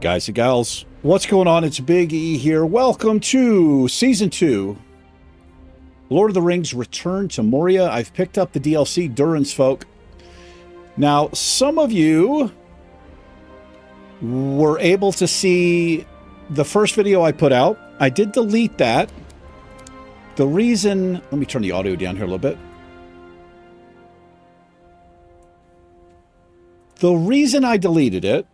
guys and gals. What's going on? It's Big E here. Welcome to Season 2. Lord of the Rings Return to Moria. I've picked up the DLC, Durin's Folk. Now, some of you were able to see the first video I put out. I did delete that. The reason... Let me turn the audio down here a little bit. The reason I deleted it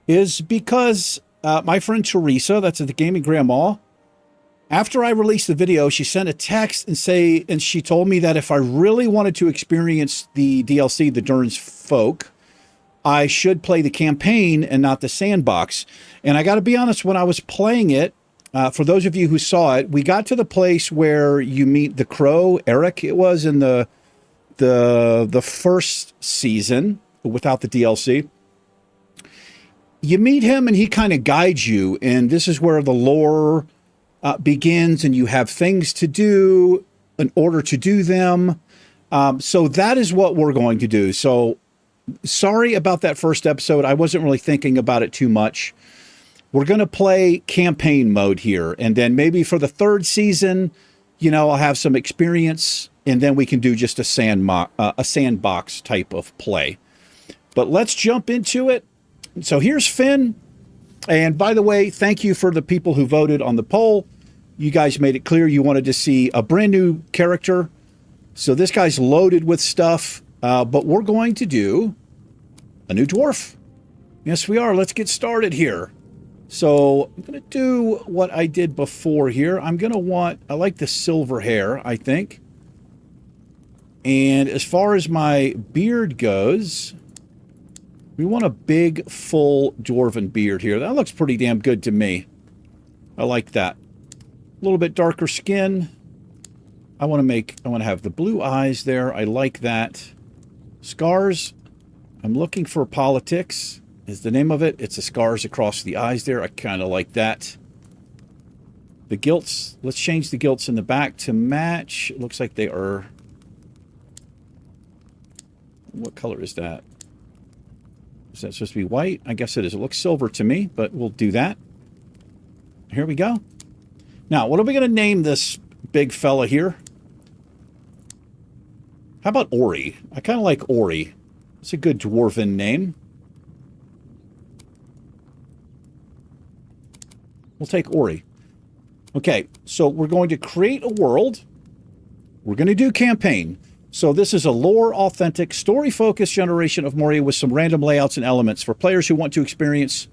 is because my friend Teresa, that's at the Gaming Grandma, after I released the video, she sent a text and she told me that if I really wanted to experience the DLC, the Durin's Folk, I should play the campaign and not the sandbox. And I got to be honest, when I was playing it, for those of you who saw it, we got to the place where you meet the crow, Aric. It was in the first season without the DLC. You meet him and he kind of guides you, and this is where the lore begins, and you have things to do in order to do them. So that is what we're going to do. So sorry about that first episode. I wasn't really thinking about it too much. We're going to play campaign mode here, and then maybe for the third season, you know, I'll have some experience, and then we can do just a sandbox type of play. But let's jump into it. So here's Finn. And by the way, thank you for the people who voted on the poll. You guys made it clear you wanted to see a brand new character. So this guy's loaded with stuff, but we're going to do a new dwarf. Yes, we are. Let's get started here. So I'm going to do what I did before here. I'm going to want, I like the silver hair, I think. And as far as my beard goes, we want a big, full dwarven beard here. That looks pretty damn good to me. I like that. A little bit darker skin. I want to have the blue eyes there. I like that. Scars. I'm looking for politics is the name of it. It's the scars across the eyes there. I kind of like that. The gilts. Let's change the gilts in the back to match. It looks like they are... What color is that? Is that supposed to be white? I guess it is. It looks silver to me, but we'll do that. Here we go. Now, what are we going to name this big fella here? How about Ori? I kind of like Ori. It's a good dwarven name. We'll take Ori. Okay, so we're going to create a world. We're going to do campaign. So this is a lore-authentic, story-focused generation of Moria with some random layouts and elements for players who want to experience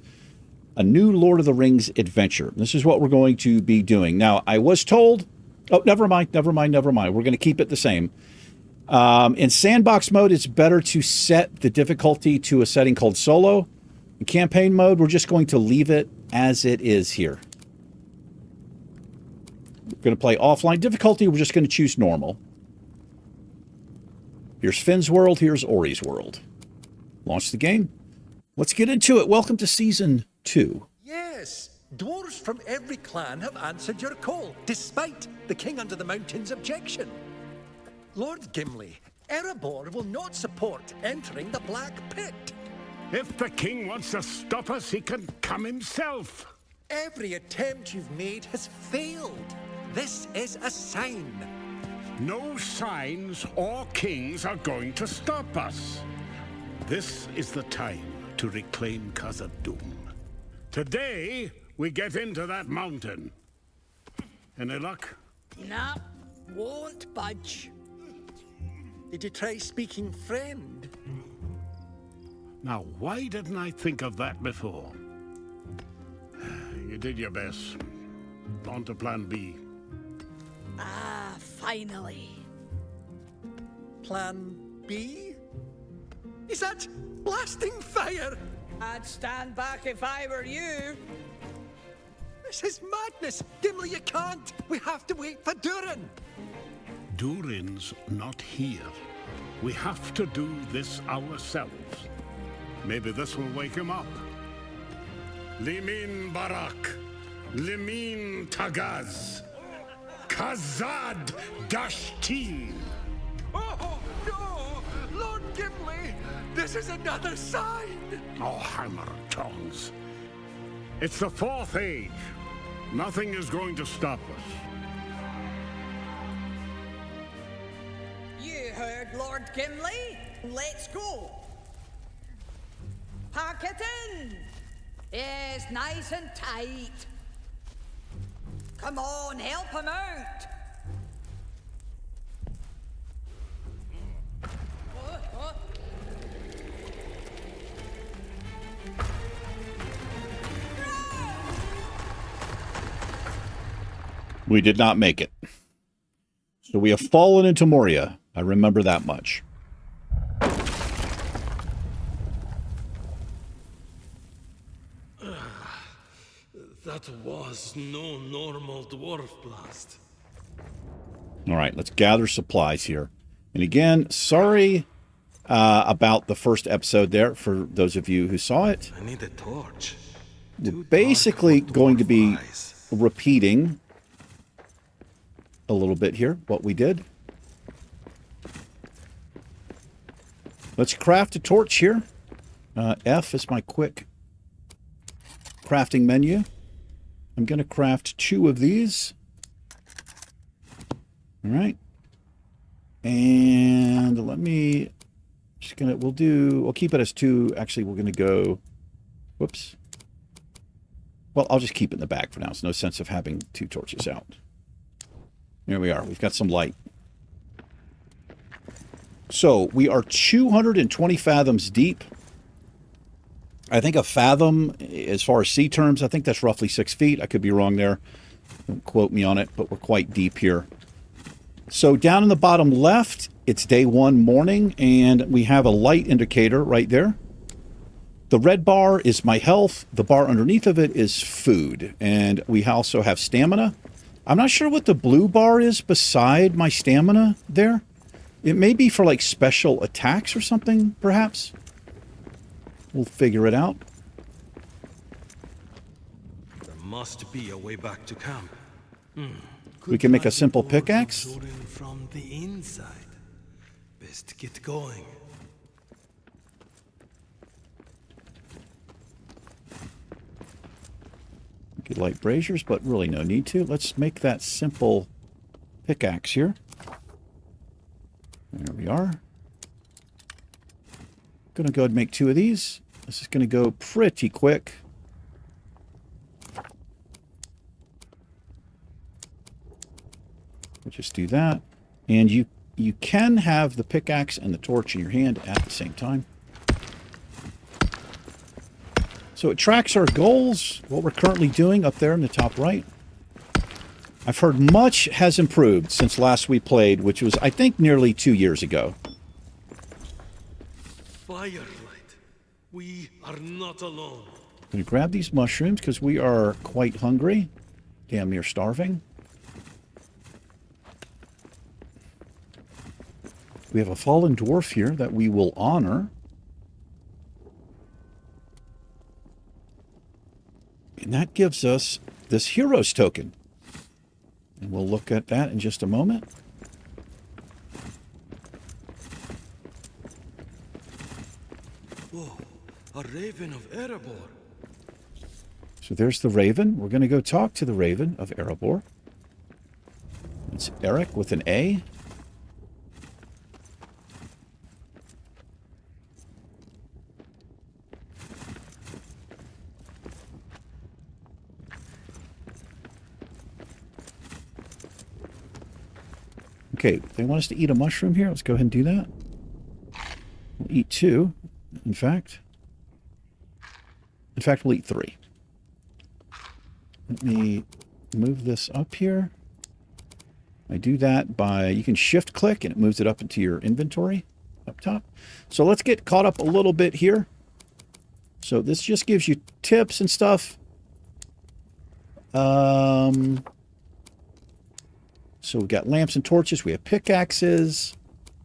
a new Lord of the Rings adventure. This is what we're going to be doing. Now, I was told... Oh, never mind. We're going to keep it the same. In sandbox mode, it's better to set the difficulty to a setting called solo. In campaign mode, we're just going to leave it as it is here. We're going to play offline difficulty. We're just going to choose normal. Here's Finn's world. Here's Ori's world. Launch the game. Let's get into it. Welcome to Season 2. Yes, dwarves from every clan have answered your call, despite the King Under the Mountain's objection. Lord Gimli, Erebor will not support entering the Black Pit. If the king wants to stop us, he can come himself. Every attempt you've made has failed. This is a sign. No signs or kings are going to stop us. This is the time to reclaim Khazad-dûm. Today, we get into that mountain. Any luck? Nah, won't budge. Did you try speaking friend? Now, why didn't I think of that before? You did your best. On to plan B. Ah, finally. Plan B? Is that blasting fire? I'd stand back if I were you. This is madness! Gimli, you can't! We have to wait for Durin! Durin's not here. We have to do this ourselves. Maybe this will wake him up. Limin Barak. Limin Tagaz. Khazad-dûm. Oh, no! Lord Gimli! This is another sign! Oh, hammer tongs. It's the Fourth Age. Nothing is going to stop us. You heard Lord Gimli. Let's go. Pack it in. Yes, nice and tight. Come on, help him out. We did not make it. So we have fallen into Moria. I remember that much. That was no normal dwarf blast. All right, let's gather supplies here. And again, sorry about the first episode there for those of you who saw it. I need a torch. We're basically going to be repeating a little bit here what we did. Let's craft a torch here. F is my quick crafting menu. I'm going to craft 2 of these. All right. And let me, we'll keep it as 2. Actually, we're going to go, whoops. Well, I'll just keep it in the bag for now. There's no sense of having 2 torches out. There we are. We've got some light. So we are 220 fathoms deep. I think a fathom, as far as sea terms, I think that's roughly 6 feet. I could be wrong there. Don't quote me on it, but we're quite deep here. So down in the bottom left, it's day 1 morning, and we have a light indicator right there. The red bar is my health. The bar underneath of it is food. And we also have stamina. I'm not sure what the blue bar is beside my stamina there. It may be for like special attacks or something, perhaps. We'll figure it out. There must be a way back to camp. We can make a simple pickaxe. Durin from the inside. Best get going. We could light braziers, but really no need to. Let's make that simple pickaxe here. There we are. Going to go ahead and make 2 of these. This is going to go pretty quick. We'll just do that. And you can have the pickaxe and the torch in your hand at the same time. So it tracks our goals, what we're currently doing up there in the top right. I've heard much has improved since last we played, which was, I think, nearly 2 years ago. Firelight. We are not alone. I'm going to grab these mushrooms because we are quite hungry. Damn near starving. We have a fallen dwarf here that we will honor. And that gives us this hero's token. And we'll look at that in just a moment. Whoa, a raven of Erebor. So there's the raven. We're going to go talk to the raven of Erebor. It's Aric with an A. Okay, they want us to eat a mushroom here. Let's go ahead and do that. We'll eat 2, in fact. In fact, we'll eat 3. Let me move this up here. I do that by, you can shift click and it moves it up into your inventory up top. So let's get caught up a little bit here. So this just gives you tips and stuff. So we've got lamps and torches. We have pickaxes.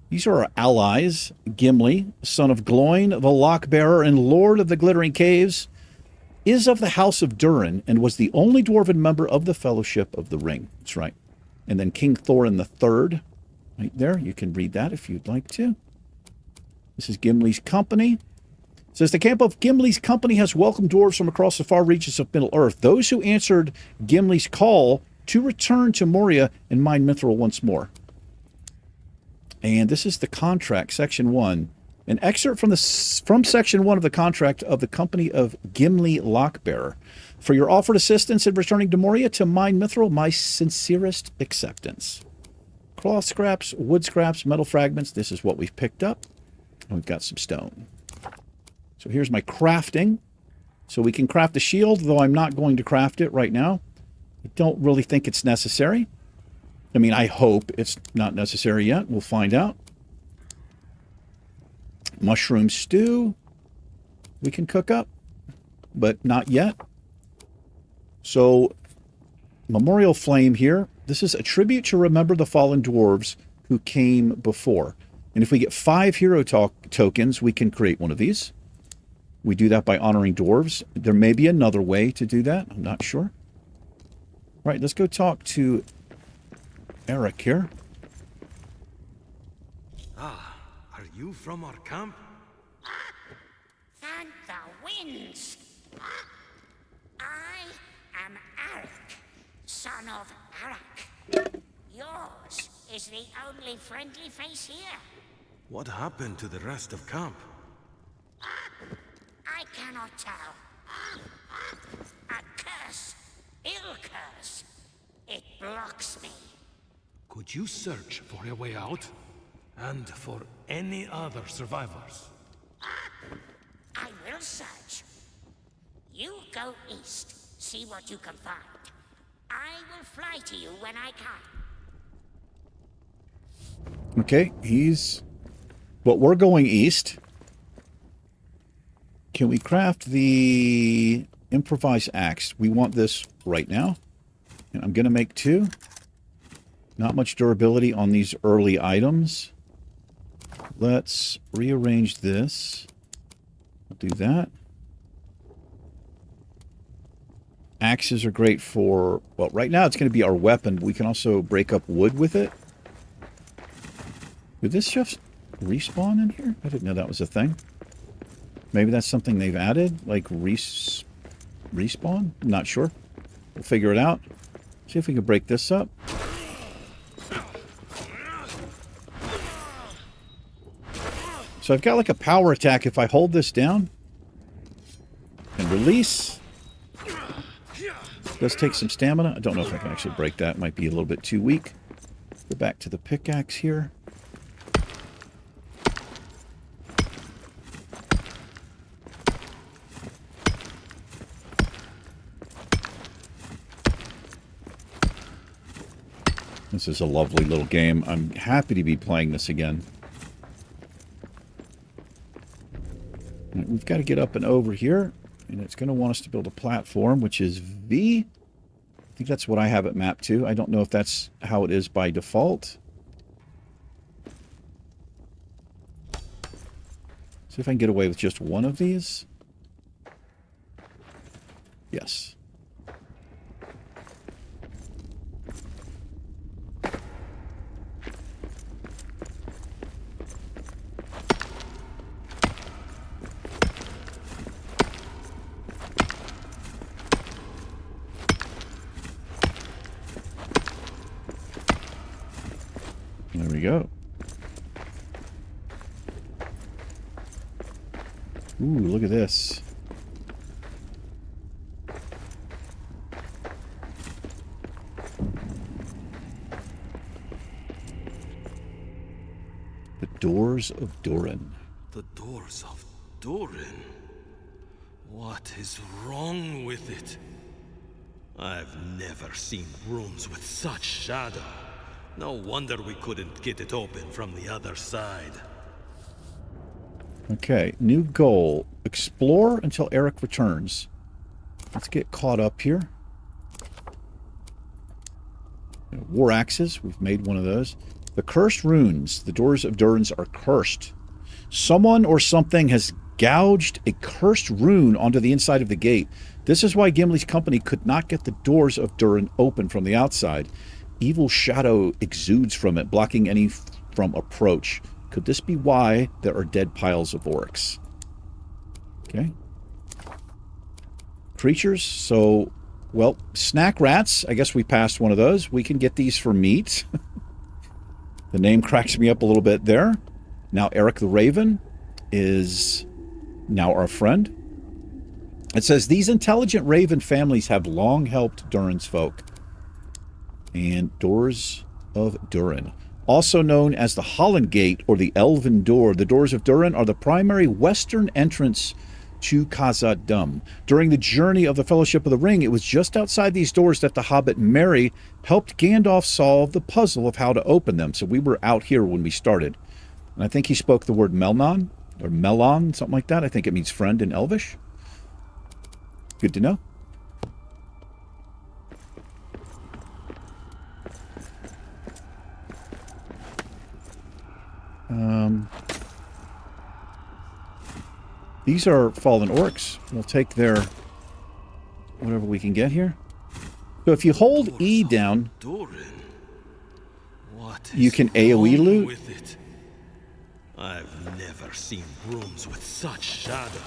These are our allies. Gimli, son of Gloin, the Lockbearer and Lord of the Glittering Caves, is of the house of Durin and was the only dwarven member of the Fellowship of the Ring. That's right. And then King Thorin III, right there. You can read that if you'd like to. This is Gimli's company. says the camp of Gimli's company has welcomed dwarves from across the far reaches of Middle-earth. Those who answered Gimli's call to return to Moria and mine Mithril once more. And this is the contract, Section 1. An excerpt from Section 1 of the contract of the company of Gimli Lockbearer. For your offered assistance in returning to Moria to mine Mithril, my sincerest acceptance. Cloth scraps, wood scraps, metal fragments. This is what we've picked up. And we've got some stone. So here's my crafting. So we can craft a shield, though I'm not going to craft it right now. I don't really think it's necessary. I mean, I hope it's not necessary yet. We'll find out. Mushroom stew we can cook up, but not yet. So, memorial flame here. This is a tribute to remember the fallen dwarves who came before. And if we get 5 hero tokens, we can create one of these. We do that by honoring dwarves. There may be another way to do that. I'm not sure. All right, let's go talk to Aric here. Ah, are you from our camp? Thank the winds. I am Aric, son of Aric. Yours is the only friendly face here. What happened to the rest of camp? I cannot tell. A curse, ill curse. It blocks me. Could you search for a way out? And for any other survivors? I will search. You go east, see what you can find. I will fly to you when I can. Okay, But we're going east. Can we craft the improvised axe? We want this right now. And I'm going to make 2. Not much durability on these early items. Let's rearrange this. I'll do that. Axes are great for, well, right now it's going to be our weapon, but we can also break up wood with it. Did this just respawn in here? I didn't know that was a thing. Maybe that's something they've added, like respawn? I'm not sure. We'll figure it out. See if we can break this up. So I've got like a power attack if I hold this down and release. It does take some stamina. I don't know if I can actually break that. It might be a little bit too weak. Go back to the pickaxe here. This is a lovely little game. I'm happy to be playing this again. We've got to get up and over here, and it's going to want us to build a platform, which is V. I think that's what I have it mapped to. I don't know if that's how it is by default. See if I can get away with just one of these. Yes. There we go. Ooh, look at this. The doors of Durin. The doors of Durin? What is wrong with it? I've never seen rooms with such shadow. No wonder we couldn't get it open from the other side. Okay, new goal. Explore until Aric returns. Let's get caught up here. War axes. We've made one of those. The cursed runes. The doors of Durin are cursed. Someone or something has gouged a cursed rune onto the inside of the gate. This is why Gimli's company could not get the doors of Durin open from the outside. Evil shadow exudes from it, blocking any from approach. Could this be why there are dead piles of orcs? Okay. Creatures. So, well, snack rats. I guess we passed one of those. We can get these for meat. The name cracks me up a little bit there. Now Aric the Raven is now our friend. It says, these intelligent raven families have long helped Durin's folk. And Doors of Durin. Also known as the Holland Gate or the Elven Door, the Doors of Durin are the primary western entrance to Khazad-dûm. During the journey of the Fellowship of the Ring, it was just outside these doors that the hobbit Merry helped Gandalf solve the puzzle of how to open them. So we were out here when we started. And I think he spoke the word Melnon, or Melon, something like that. I think it means friend in Elvish. Good to know. These are fallen orcs. We'll take their whatever we can get here. So if you hold E down, you can AoE loot. With it? I've never seen rooms with such shadow.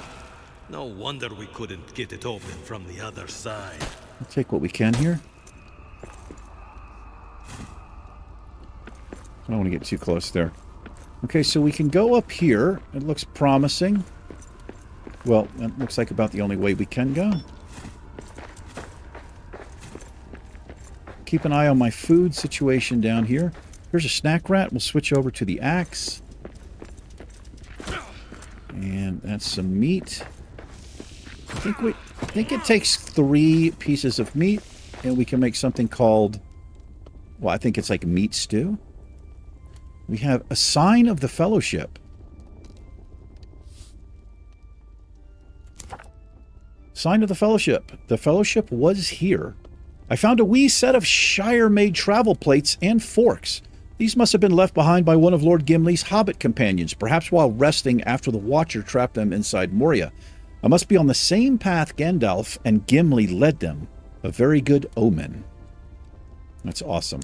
No wonder we couldn't get it open from the other side. We'll take what we can here. I don't want to get too close there. Okay, so we can go up here. It looks promising. Well, that looks like about the only way we can go. Keep an eye on my food situation down here. Here's a snack rat. We'll switch over to the axe. And that's some meat. I think it takes 3 pieces of meat, and we can make something called, well, I think it's like meat stew. We have a sign of the Fellowship. Sign of the Fellowship. The Fellowship was here. I found a wee set of Shire-made travel plates and forks. These must have been left behind by one of Lord Gimli's hobbit companions, perhaps while resting after the Watcher trapped them inside Moria. I must be on the same path Gandalf and Gimli led them. A very good omen. That's awesome.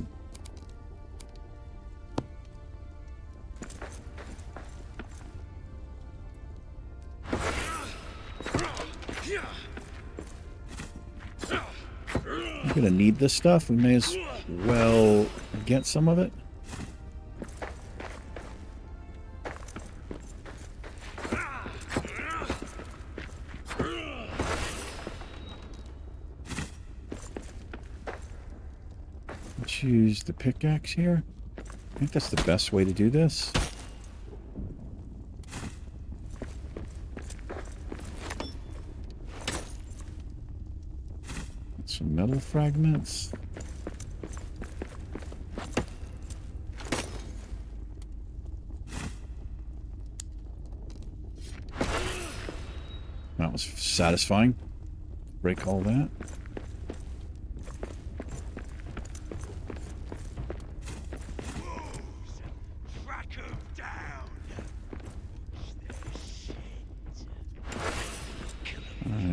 I'm gonna need this stuff. We may as well get some of it. Let's use the pickaxe here. I think that's the best way to do this. Some metal fragments. That was satisfying. Break all that.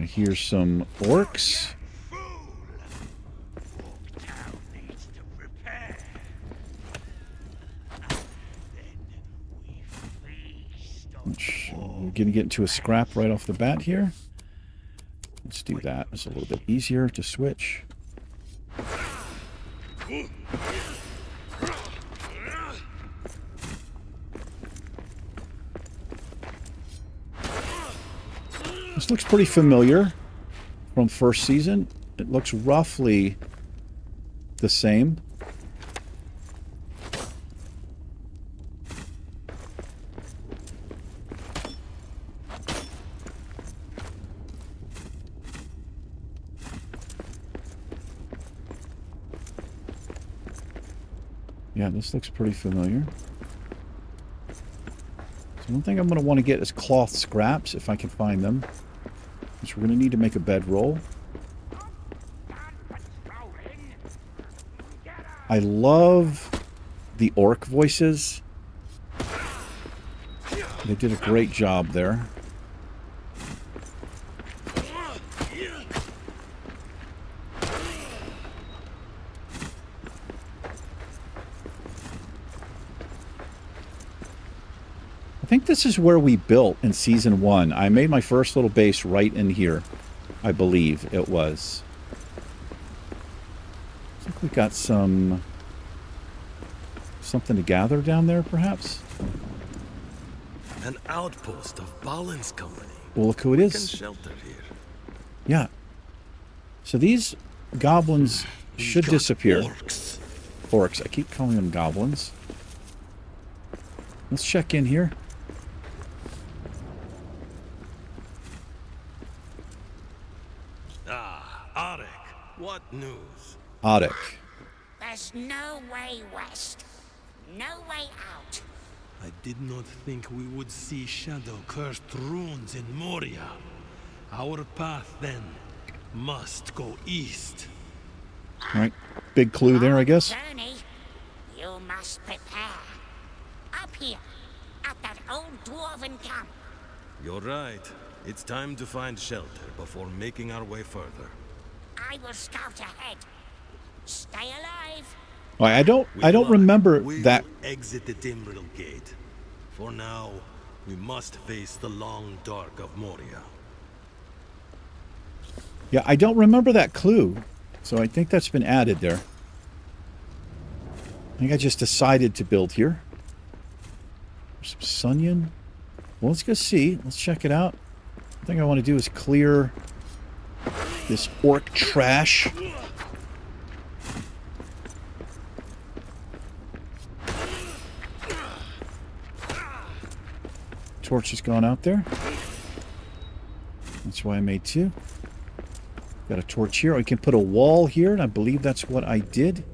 Here's some orcs. We're going to get into a scrap right off the bat here. Let's do that. It's a little bit easier to switch. This looks pretty familiar from first season. It looks roughly the same. Yeah, this looks pretty familiar. So one thing I'm going to want to get is cloth scraps, if I can find them. Which we're going to need to make a bedroll. I love the orc voices. They did a great job there. I think this is where we built in Season 1. I made my first little base right in here. I believe it was. I think we got something to gather down there, perhaps? An outpost of Balin's company. Well, look who it Can is. shelter here. Yeah. So these goblins should Got disappear. Orcs. Orcs. I keep calling them goblins. Let's check in here. Ah, Aric. What news? Aric. There's no way west. No way out. I did not think we would see shadow-cursed runes in Moria. Our path, then, must go east. All right. Big clue there, I guess. Journey, you must prepare. Up here, at that old Dwarven camp. You're right. It's time to find shelter before making our way further. I will scout ahead. Stay alive. All right, I don't With luck, remember we that. will exit the Timbrel Gate. For now, we must face the long dark of Moria. Yeah, I don't remember that clue. So I think that's been added there. I think I just decided to build here. There's some Sunyon. Well, let's go see. Let's check it out. The thing I want to do is clear this orc trash. Torch has gone out there. That's why I made two. Got a torch here. I can put a wall here, and I believe that's what I did.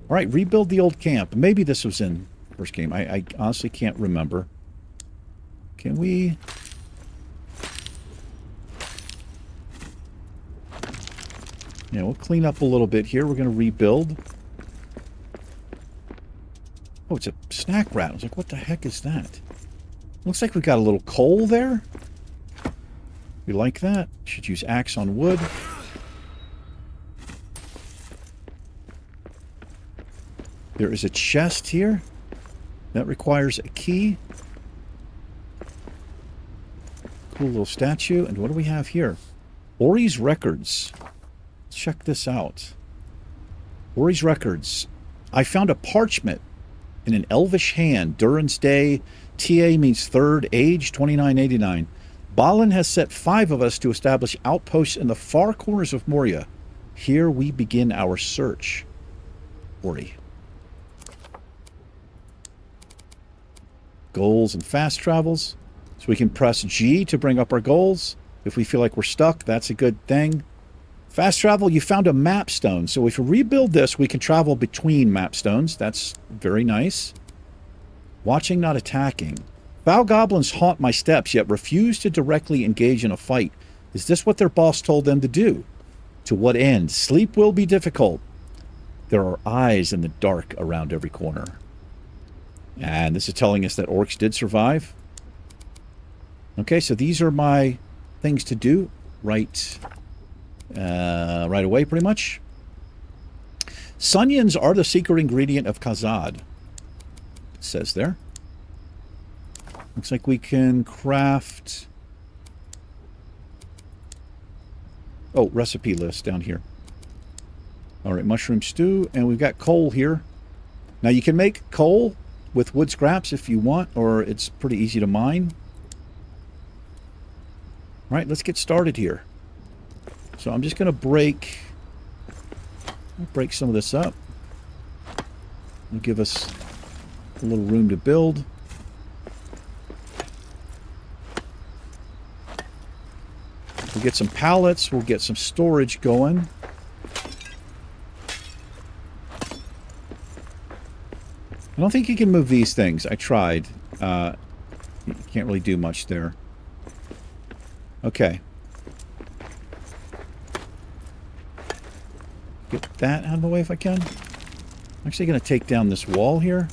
All right, rebuild the old camp. Maybe this was in first game. I honestly can't remember. Can we... Yeah, we'll clean up a little bit here. We're going to rebuild. Oh, it's a snack rat. I was like, what the heck is that? Looks like we got a little coal there. We like that. Should use axe on wood. There is a chest here. That requires a key. Cool little statue. And what do we have here? Ori's Records. Let's check this out. Ori's Records. I found a parchment in an elvish hand. Durin's Day. TA means third. Age 2989. Balin has set 5 of us to establish outposts in the far corners of Moria. Here we begin our search. Ori. Goals and fast travels. So we can press G to bring up our goals. If we feel like we're stuck, that's a good thing. Fast travel, you found a map stone. So if we rebuild this, we can travel between map stones. That's very nice. Watching, not attacking. Foul goblins haunt my steps, yet refuse to directly engage in a fight. Is this what their boss told them to do? To what end? Sleep will be difficult. There are eyes in the dark around every corner. And this is telling us that orcs did survive. Okay, so these are my things to do right away, pretty much. Sunyons are the secret ingredient of Khazad. It says there. Looks like we can craft... Oh, recipe list down here. All right, mushroom stew. And we've got coal here. Now, you can make coal with wood scraps if you want, or it's pretty easy to mine. All right, let's get started here. So I'm just going to break some of this up. It'll give us a little room to build. We'll get some pallets. We'll get some storage going. I don't think you can move these things. I tried. You can't really do much there. Okay. Get that out of the way if I can. I'm actually going to take down this wall here.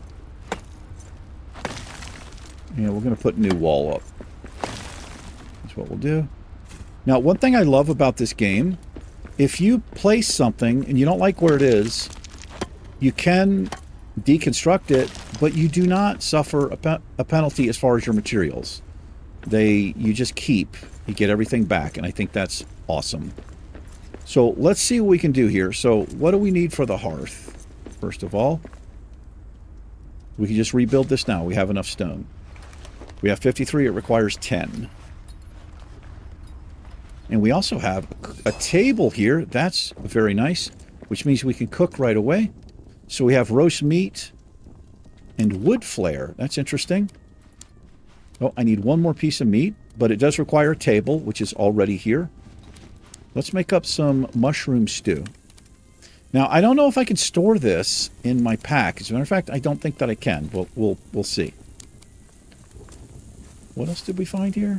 Yeah, we're going to put a new wall up. That's what we'll do. Now, one thing I love about this game, if you place something and you don't like where it is, you can deconstruct it, but you do not suffer a penalty as far as your materials. You just keep. You get everything back, and I think that's awesome. So let's see what we can do here. So what do we need for the hearth? First of all, we can just rebuild this now. We have enough stone. We have 53. It requires 10. And we also have a table here. That's very nice, which means we can cook right away. So we have roast meat and wood flare. That's interesting. Oh, I need one more piece of meat, but it does require a table, which is already here. Let's make up some mushroom stew. Now, I don't know if I can store this in my pack. As a matter of fact, I don't think that I can. We'll see. What else did we find here?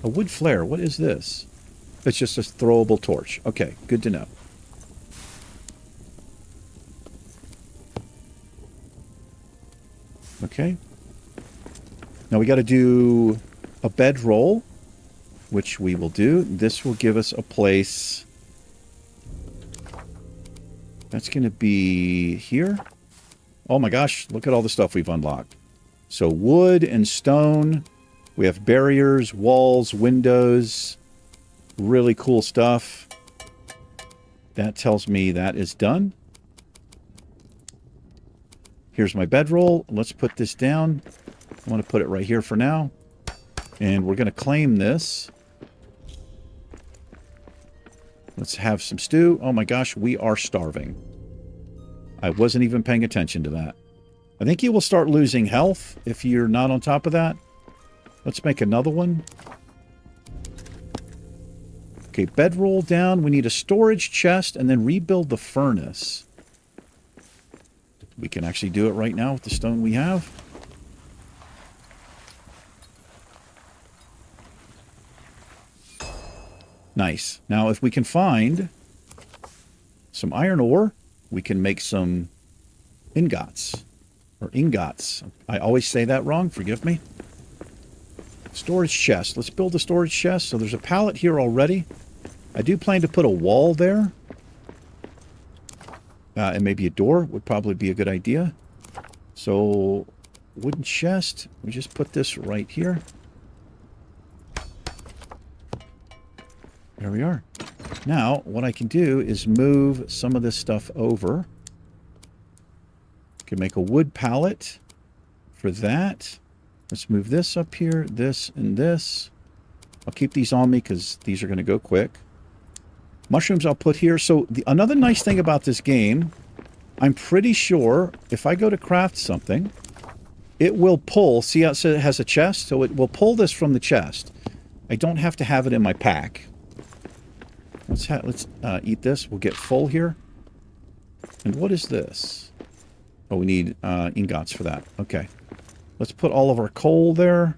A wood flare. What is this? It's just a throwable torch. Okay, good to know. Okay. Now we got to do a bedroll, which we will do. This will give us a place. That's going to be here. Oh my gosh, look at all the stuff we've unlocked. So wood and stone. We have barriers, walls, windows. Really cool stuff. That tells me that is done. Here's my bedroll. Let's put this down. I want to put it right here for now. And we're going to claim this. Let's have some stew. Oh my gosh, we are starving. I wasn't even paying attention to that. I think you will start losing health if you're not on top of that. Let's make another one. Okay, bedroll down. We need a storage chest and then rebuild the furnace. We can actually do it right now with the stone we have. Nice. Now, if we can find some iron ore, we can make some ingots. Or ingots. I always say that wrong. Forgive me. Storage chest. Let's build a storage chest. So there's a pallet here already. I do plan to put a wall there. And maybe a door would probably be a good idea. So, wooden chest. We just put this right here. There we are. Now, what I can do is move some of this stuff over. I can make a wood pallet for that. Let's move this up here, this, and this. I'll keep these on me because these are going to go quick. Mushrooms I'll put here. So another nice thing about this game, I'm pretty sure if I go to craft something, it will pull. See how it says it has a chest? So it will pull this from the chest. I don't have to have it in my pack. Let's eat this. We'll get full here. And what is this? Oh, we need ingots for that. Okay. Let's put all of our coal there.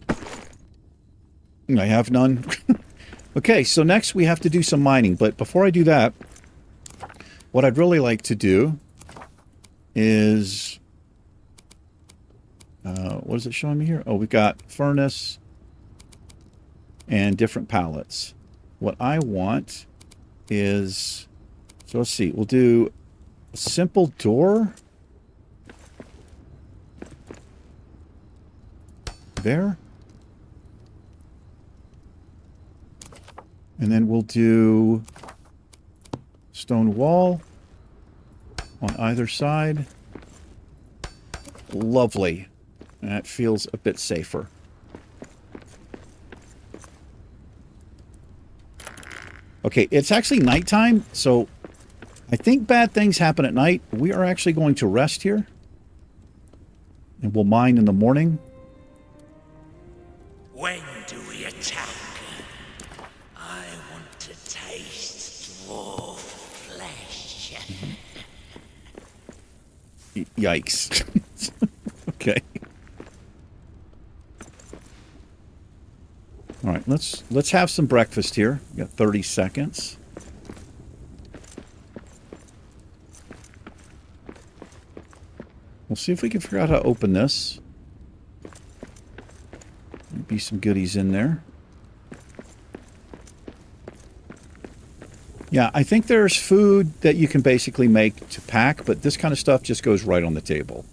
I have none. Okay, so next we have to do some mining. But before I do that, what I'd really like to do is... what is it showing me here? Oh, we've got furnace and different pallets. What I want is... So let's see. We'll do a simple door. There. And then we'll do stone wall on either side. Lovely. That feels a bit safer. Okay, it's actually nighttime, so I think bad things happen at night. We are actually going to rest here. And we'll mine in the morning. When do we attack? I want to taste dwarf flesh. Yikes. Okay. All right, let's have some breakfast here. We got 30 seconds. We'll see if we can figure out how to open this. Be some goodies in there. Yeah, I think there's food that you can basically make to pack, but this kind of stuff just goes right on the table.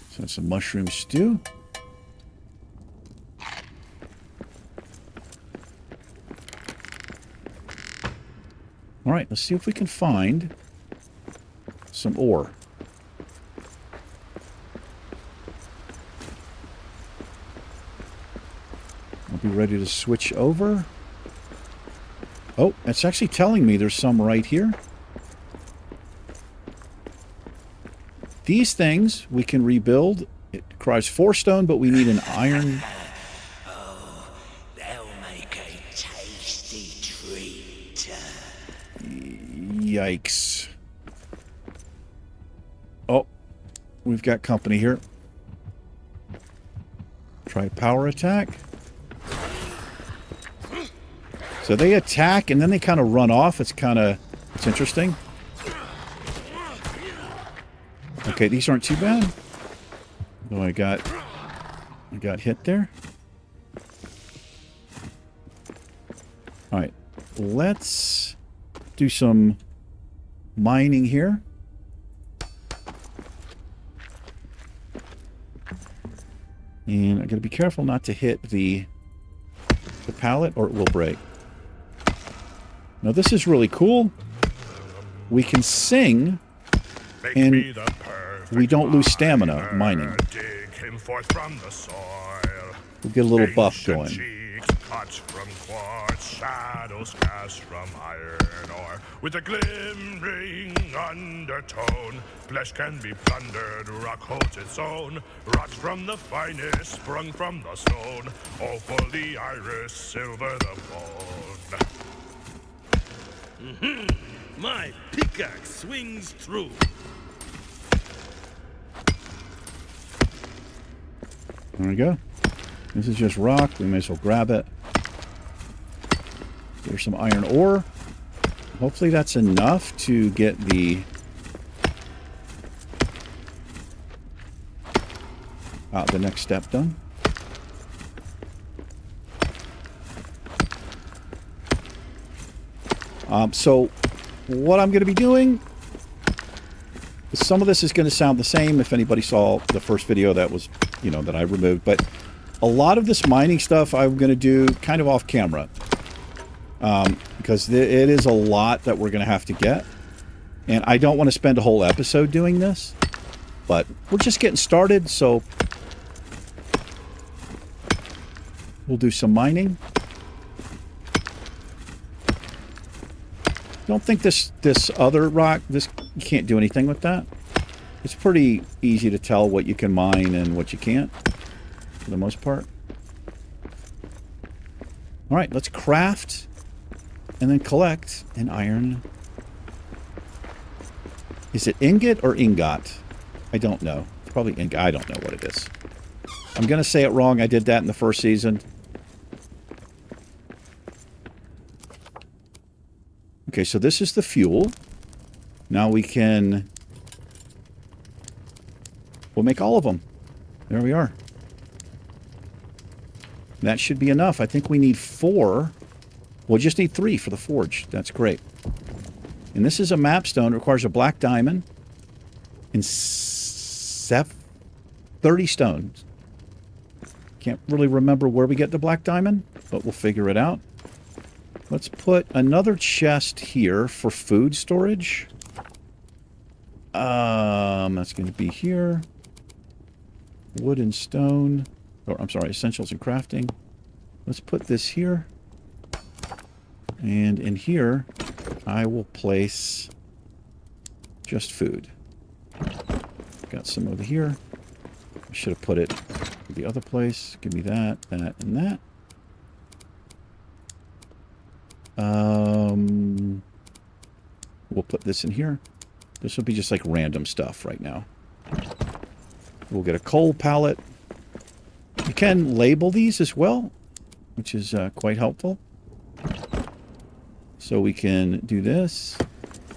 So some mushroom stew. All right, let's see if we can find some ore. I'll be ready to switch over. Oh, it's actually telling me there's some right here. These things we can rebuild. It requires 4 stone, but we need an iron. Oh, they'll make a tasty treat. Yikes. Oh, we've got company here. Try power attack. So they attack and then they kind of run off. It's interesting. Okay, these aren't too bad. Oh, I got hit there. All right, let's do some mining here. And I got to be careful not to hit the pallet or it will break. Now this is really cool. We can sing and we don't lose stamina mining. We'll get a little buff going. Cuts from quartz, shadows cast from iron ore. With a glimmering undertone, flesh can be plundered, rock holds its own. Rots from the finest, sprung from the stone. Opal the iris, silver the bone. My pickaxe swings through. There we go. This is just rock. We may as well grab it. There's some iron ore. Hopefully that's enough to get the next step done. So what I'm going to be doing, some of this is going to sound the same if anybody saw the first video that was, that I removed, but a lot of this mining stuff I'm going to do kind of off camera. Because it is a lot that we're going to have to get. And I don't want to spend a whole episode doing this. But we're just getting started, so we'll do some mining. Don't think this other rock, you can't do anything with that. It's pretty easy to tell what you can mine and what you can't, for the most part. All right, let's craft and then collect an iron. Is it ingot or ingot? I don't know. It's probably ingot. I don't know what it is. I'm going to say it wrong. I did that in the first season. Okay, so this is the fuel. Now we'll make all of them. There we are. That should be enough. I think we need 4. We'll just need 3 for the forge. That's great. And this is a map stone. It requires a black diamond and 30 stones. Can't really remember where we get the black diamond, but we'll figure it out. Let's put another chest here for food storage. That's going to be here. Wood and stone. Or, I'm sorry, essentials and crafting. Let's put this here. And in here, I will place just food. Got some over here. I should have put it in the other place. Give me that, that, and that. We'll put this in here. This will be just like random stuff right now. We'll get a coal pallet. You can label these as well, which is quite helpful. So we can do this.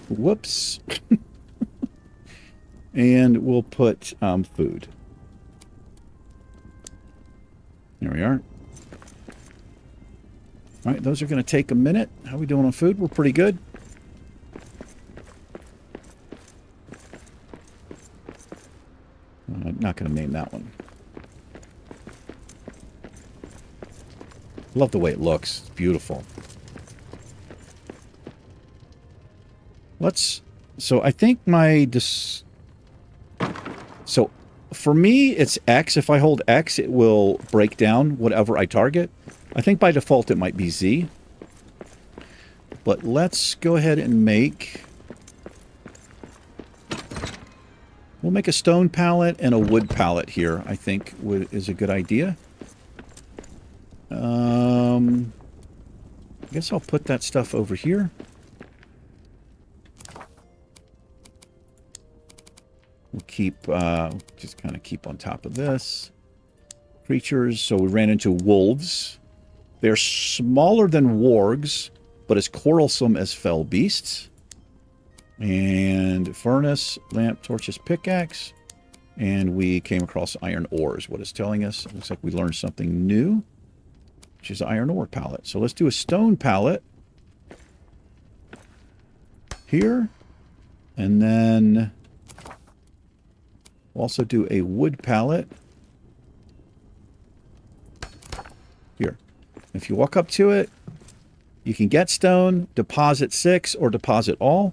Whoops. And we'll put food. There we are. All right, those are going to take a minute. How are we doing on food? We're pretty good. I'm not going to name that one. Love the way it looks. It's beautiful. So I think so for me, it's X. If I hold X, it will break down whatever I target. I think by default it might be Z. But let's go ahead and we'll make a stone pallet and a wood pallet here, I think is a good idea. I guess I'll put that stuff over here. We'll keep, just kind of keep on top of this. Creatures, so we ran into wolves. They're smaller than wargs, but as quarrelsome as fell beasts. And furnace, lamp, torches, pickaxe. And we came across iron ores. What it's telling us, it looks like we learned something new, which is iron ore pallet. So let's do a stone pallet here. And then we'll also do a wood pallet here. If you walk up to it, you can get stone, deposit 6, or deposit all.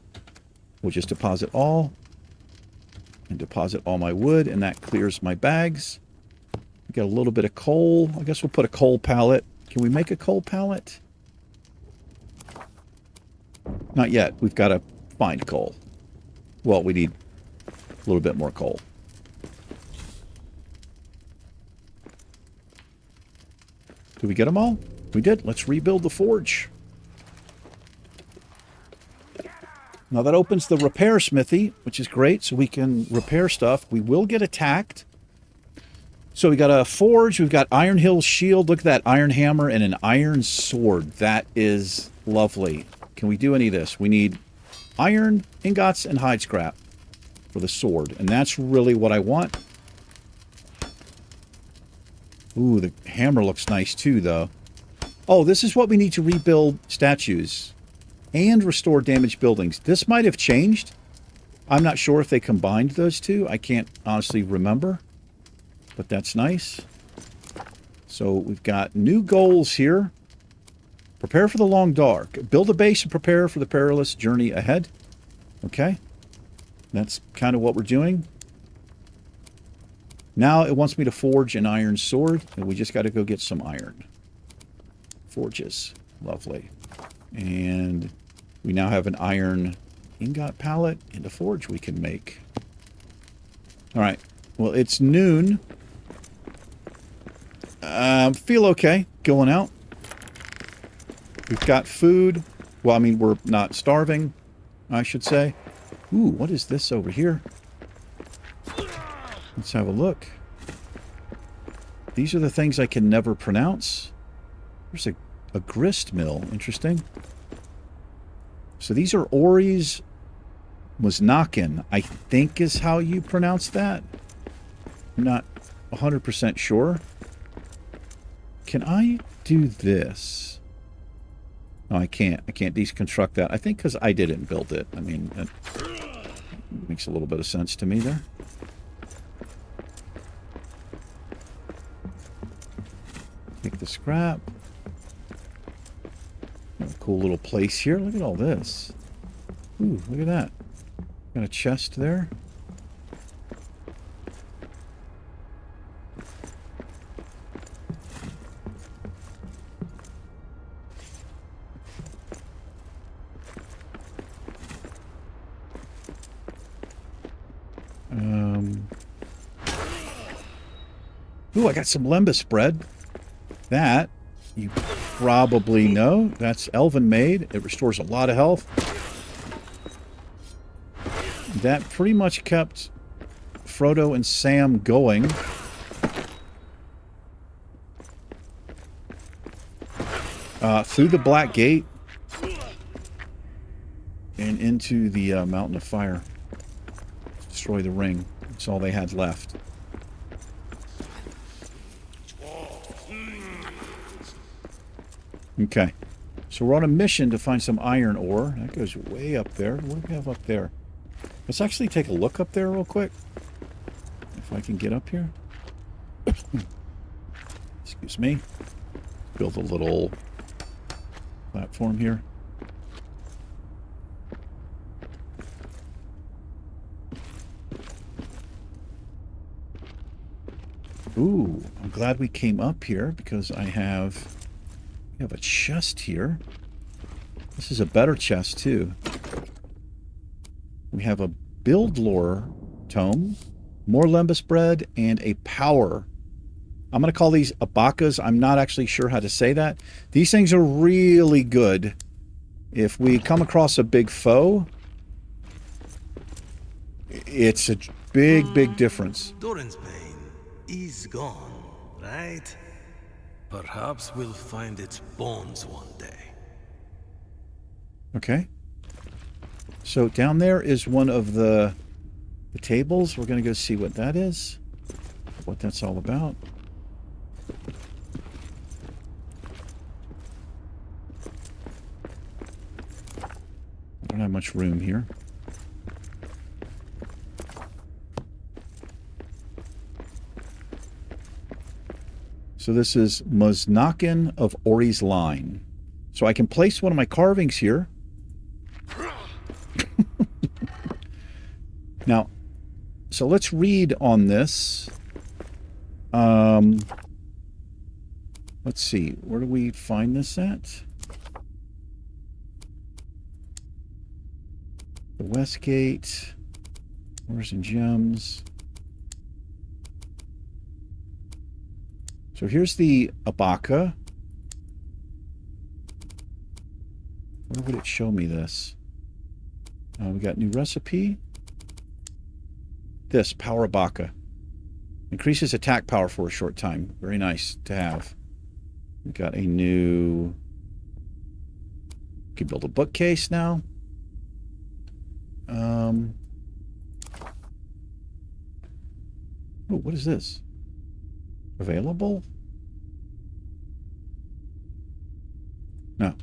We'll just deposit all and deposit all my wood, and that clears my bags. Got a little bit of coal. I guess we'll put a coal pallet. Can we make a coal pallet? Not yet. We've got to find coal. Well, we need a little bit more coal. Did we get them all? We did. Let's rebuild the forge. Now that opens the repair smithy, which is great, so we can repair stuff. We will get attacked. So we got a forge, we've got Iron Hill shield, look at that, iron hammer, and an iron sword. That is lovely. Can we do any of this? We need iron ingots and hide scrap for the sword, and that's really what I want. Ooh, the hammer looks nice too, though. Oh, this is what we need to rebuild statues and restore damaged buildings. This might have changed. I'm not sure if they combined those two. I can't honestly remember. But that's nice. So we've got new goals here. Prepare for the long dark. Build a base and prepare for the perilous journey ahead. Okay. That's kind of what we're doing. Now it wants me to forge an iron sword. And we just got to go get some iron. Forges. Lovely. And we now have an iron ingot pallet and a forge we can make. All right. Well, it's noon. Feel okay going out. We've got food. Well, I mean, we're not starving, I should say. Ooh, what is this over here? Let's have a look. These are the things I can never pronounce. There's a grist mill. Interesting. So these are Ori's Muznakin, I think is how you pronounce that. I'm not 100% sure. Can I do this? No, I can't. I can't deconstruct that. I think because I didn't build it. I mean, that makes a little bit of sense to me there. Take the scrap. Got a cool little place here. Look at all this. Ooh, look at that. Got a chest there. Ooh, I got some lembas bread. That, you probably know, that's elven made. It restores a lot of health. That pretty much kept Frodo and Sam going. Through the Black Gate and into the Mountain of Fire. Destroy the ring. That's all they had left. Okay. So we're on a mission to find some iron ore. That goes way up there. What do we have up there? Let's actually take a look up there real quick. If I can get up here. Excuse me. Build a little platform here. Ooh, I'm glad we came up here because we have a chest here. This is a better chest too. We have a build lore tome, more lembas bread, and a power. I'm going to call these abakas. I'm not actually sure how to say that. These things are really good. If we come across a big foe, it's a big difference. Durin's pain is gone, right? Perhaps we'll find its bones one day. Okay. So down there is one of the tables. We're going to go see what that is, what that's all about. I don't have much room here. So this is Muznakin of Ori's Line. So I can place one of my carvings here. Now, so let's read on this. Let's see. Where do we find this at? The West Gate. Ores and Gems. So here's the abaka. Where would it show me this? We got new recipe. This, Power Abaka. Increases attack power for a short time. Very nice to have. We got a new... We can build a bookcase now. Oh, what is this? Available? No.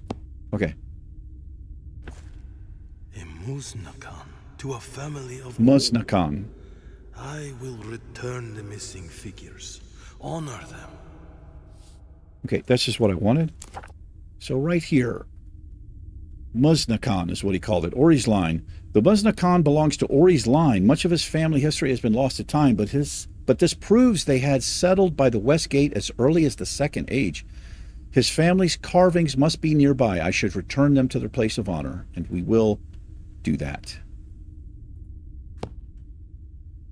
Okay. A Muznakan to a family of... Muznakan. I will return the missing figures. Honor them. Okay, that's just what I wanted. So right here, Muznakan is what he called it. Ori's Line. The Muznakan belongs to Ori's Line. Much of his family history has been lost to time, but this proves they had settled by the West Gate as early as the Second Age. His family's carvings must be nearby. I should return them to their place of honor, and we will do that.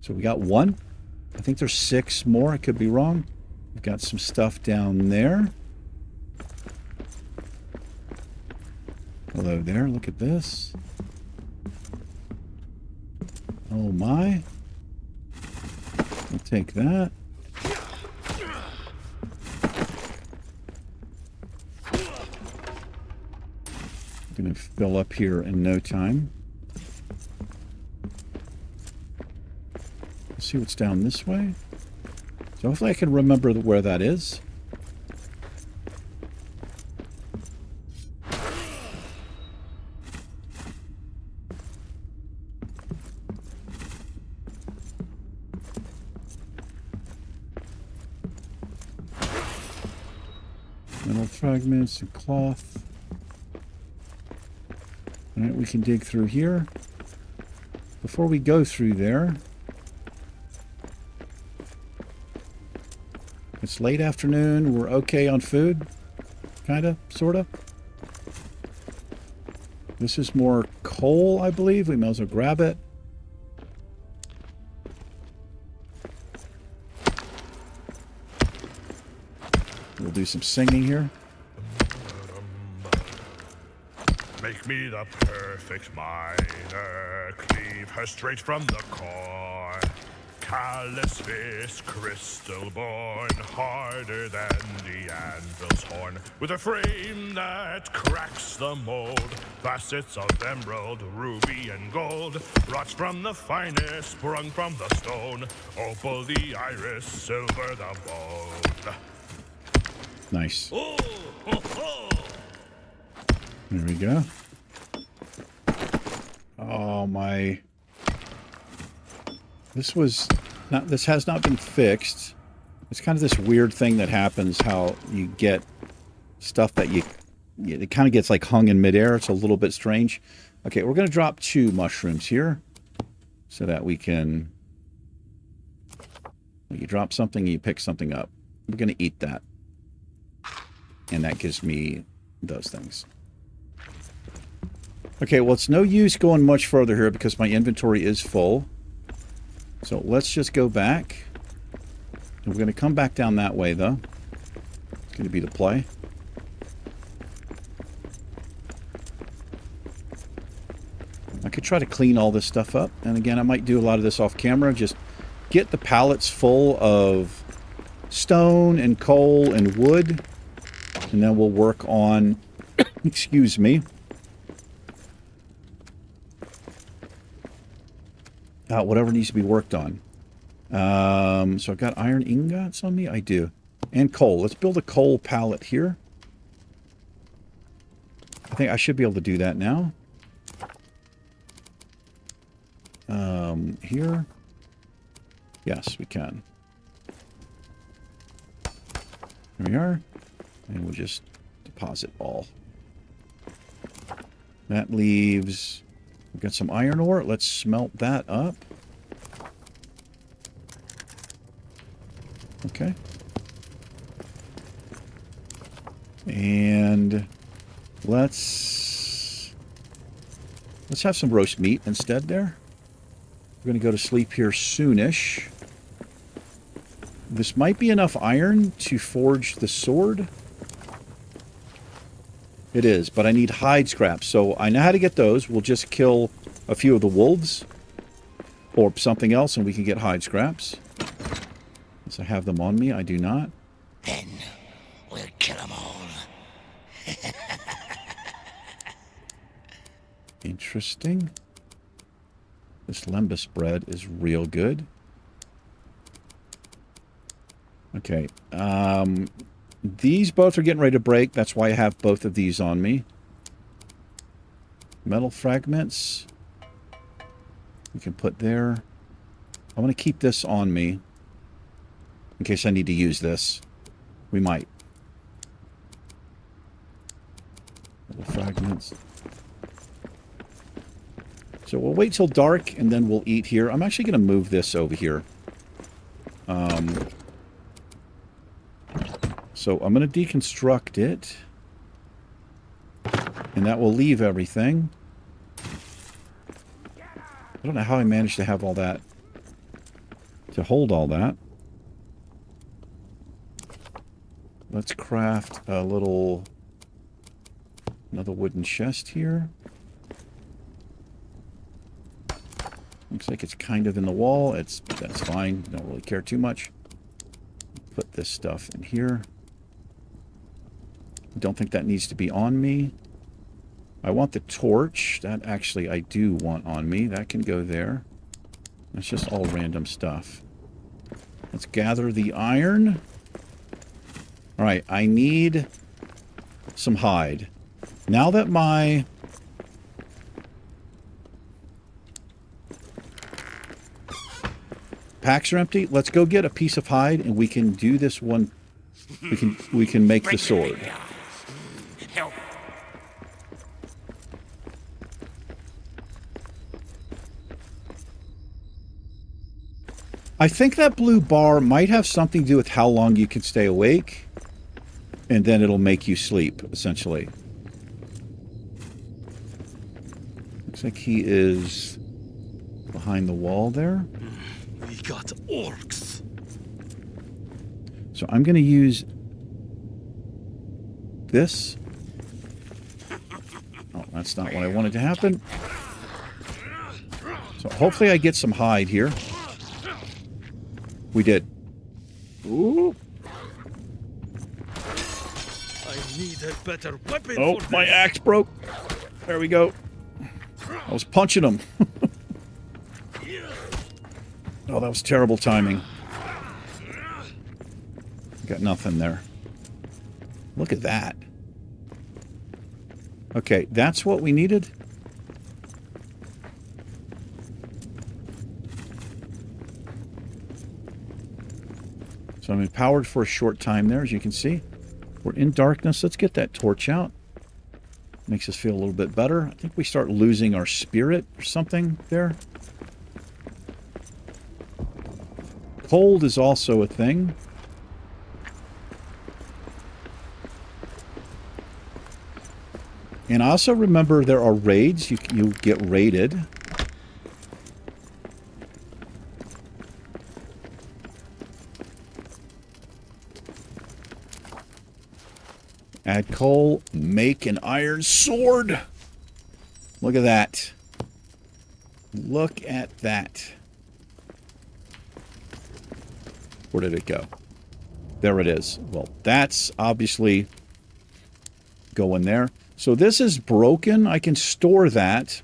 So we got one. I think there's 6 more. I could be wrong. We've got some stuff down there. Hello there. Look at this. Oh my. I'll take that. I'm going to fill up here in no time. Let's see what's down this way. So hopefully I can remember where that is. Metal fragments and cloth. All right, we can dig through here. Before we go through there, it's late afternoon. We're okay on food. Kinda, sorta. This is more coal, I believe. We might as well grab it. We'll do some singing here. Make me the perfect miner, cleave her straight from the core. Callous fist, crystal born, harder than the anvil's horn. With a frame that cracks the mold, facets of emerald, ruby, and gold. Rods from the finest, sprung from the stone. Opal the iris, silver the bone. Nice. Oh, ho, ho. There we go. Oh my. This has not been fixed. It's kind of this weird thing that happens, how you get stuff that it kind of gets like hung in midair. It's a little bit strange. Okay, we're going to drop 2 mushrooms here so that we can, you drop something, you pick something up. We're going to eat that. And that gives me those things. Okay, well, it's no use going much further here because my inventory is full. So let's just go back. And we're going to come back down that way, though. It's going to be the play. I could try to clean all this stuff up. And again, I might do a lot of this off camera. Just get the pallets full of stone and coal and wood. And then we'll work on, excuse me, whatever needs to be worked on. So I've got iron ingots on me? I do. And coal. Let's build a coal pallet here. I think I should be able to do that now. Here. Yes, we can. There we are. And we'll just deposit all. That leaves... We've got some iron ore. Let's smelt that up. Okay. And let's have some roast meat instead there. We're going to go to sleep here soonish. This might be enough iron to forge the sword. It is, but I need hide scraps. So I know how to get those. We'll just kill a few of the wolves or something else and we can get hide scraps. Does I have them on me? I do not. Then we'll kill them all. Interesting. This lembas bread is real good. Okay. These both are getting ready to break. That's why I have both of these on me. Metal fragments. We can put there. I want to keep this on me. In case I need to use this. We might. Metal fragments. So we'll wait till dark and then we'll eat here. I'm actually going to move this over here. So I'm going to deconstruct it. And that will leave everything. I don't know how I managed to have all that. To hold all that. Let's craft a little... Another wooden chest here. Looks like it's kind of in the wall. That's fine. Don't really care too much. Put this stuff in here. Don't think that needs to be on me. I want the torch. That actually I do want on me. That can go there. That's just all random stuff. Let's gather the iron. Alright, I need some hide. Now that my... packs are empty, let's go get a piece of hide and we can do this one. We can make the sword. Help. I think that blue bar might have something to do with how long you can stay awake. And then it'll make you sleep, essentially. Looks like he is behind the wall there. We got orcs. So I'm going to use this. Oh, that's not what I wanted to happen. So hopefully I get some hide here. We did. Ooh. I need a better weapon Oh, for my this. axe broke. There we go. I was punching him. Oh, that was terrible timing. Got nothing there. Look at that. Okay, that's what we needed. So I'm empowered for a short time there, as you can see. We're in darkness. Let's get that torch out. Makes us feel a little bit better. I think we start losing our spirit or something there. Cold is also a thing. And also remember there are raids. You get raided. Add coal, make an iron sword. Look at that. Look at that. Where did it go? There it is. Well, that's obviously going there. So this is broken. I can store that.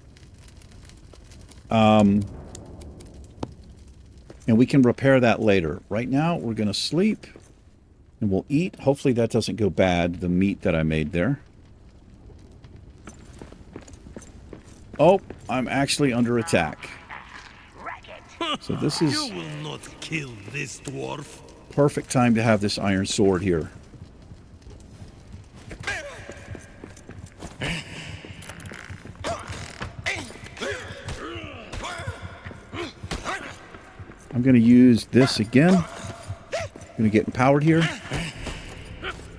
And we can repair that later. Right now, we're going to sleep. And we'll eat. Hopefully that doesn't go bad, the meat that I made there. Oh, I'm actually under attack. So this is... You will not kill this dwarf. Perfect time to have this iron sword here. I'm going to use this again. I'm going to get empowered here.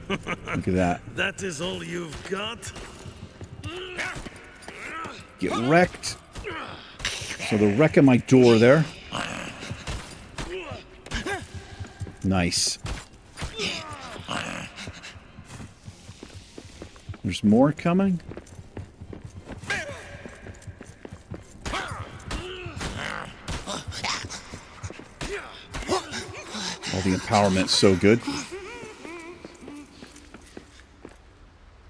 Look at that. That is all you've got? Get wrecked. So they're wrecking my door there. Nice. There's more coming. Oh, the empowerment's so good.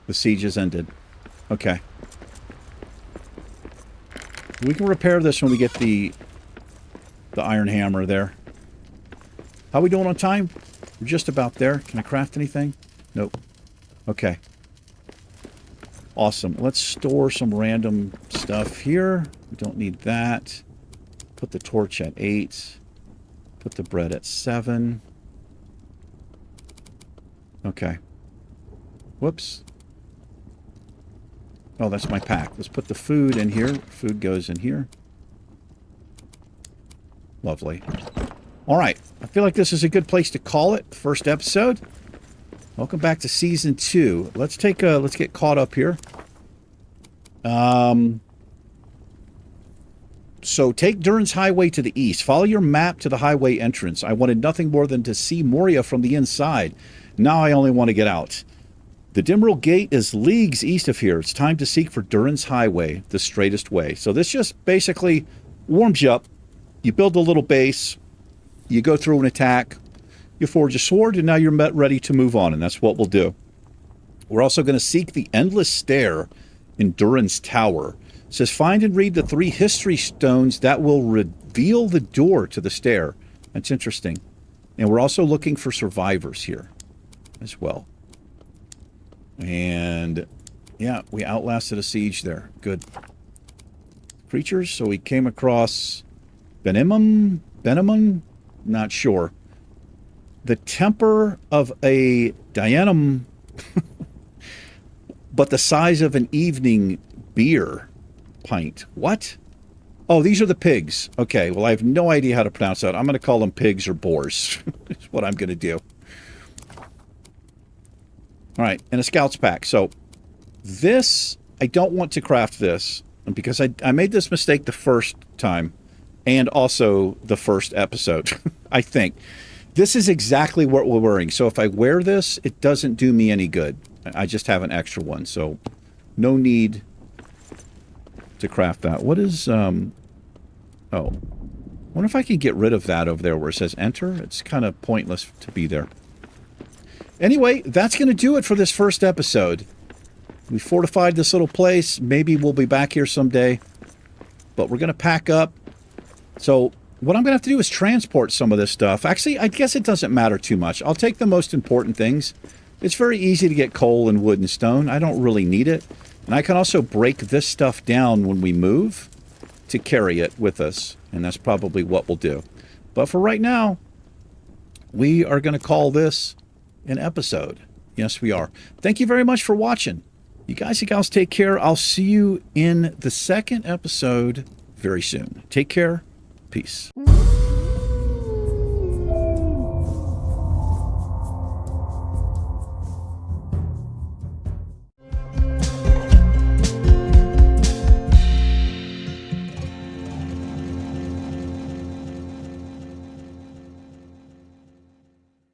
The siege has ended. Okay. We can repair this when we get the iron hammer there. How are we doing on time? We're just about there. Can I craft anything? Nope. Okay. Awesome. Let's store some random stuff here. We don't need that. Put the torch at 8. Put the bread at 7. Okay. Whoops. Oh, that's my pack. Let's put the food in here. Food goes in here. Lovely. All right. I feel like this is a good place to call it. First episode. Welcome back to Season 2. Let's get caught up here. So take Durin's highway to the east. Follow your map to the highway entrance. I wanted nothing more than to see Moria from the inside. Now I only want to get out. The Dimmerl Gate is leagues east of here. It's time to seek for Durin's highway, the straightest way. So this just basically warms you up. You build a little base. You go through an attack. You forge a sword, and now you're ready to move on, and that's what we'll do. We're also going to seek the Endless Stair in Durin's Tower. It says, find and read the 3 history stones that will reveal the door to the stair. That's interesting. And we're also looking for survivors here as well. And, yeah, we outlasted a siege there. Good. Creatures, so we came across Benimum? Not sure. The temper of a Dianum, but the size of an evening beer pint. What? Oh, these are the pigs. Okay, well, I have no idea how to pronounce that. I'm going to call them pigs or boars. That's what I'm going to do. All right, and a scout's pack. So this, I don't want to craft this because I made this mistake the first time and also the first episode, I think. This is exactly what we're wearing. So if I wear this, it doesn't do me any good. I just have an extra one, so no need to craft that. What is, oh. I wonder if I can get rid of that over there where it says enter. It's kind of pointless to be there. Anyway, that's going to do it for this first episode. We fortified this little place. Maybe we'll be back here someday. But we're going to pack up. So what I'm going to have to do is transport some of this stuff. Actually, I guess it doesn't matter too much. I'll take the most important things. It's very easy to get coal and wood and stone. I don't really need it. And I can also break this stuff down when we move to carry it with us. And that's probably what we'll do. But for right now, we are going to call this an episode. Yes, we are. Thank you very much for watching. You guys and gals take care. I'll see you in the second episode very soon. Take care. Peace.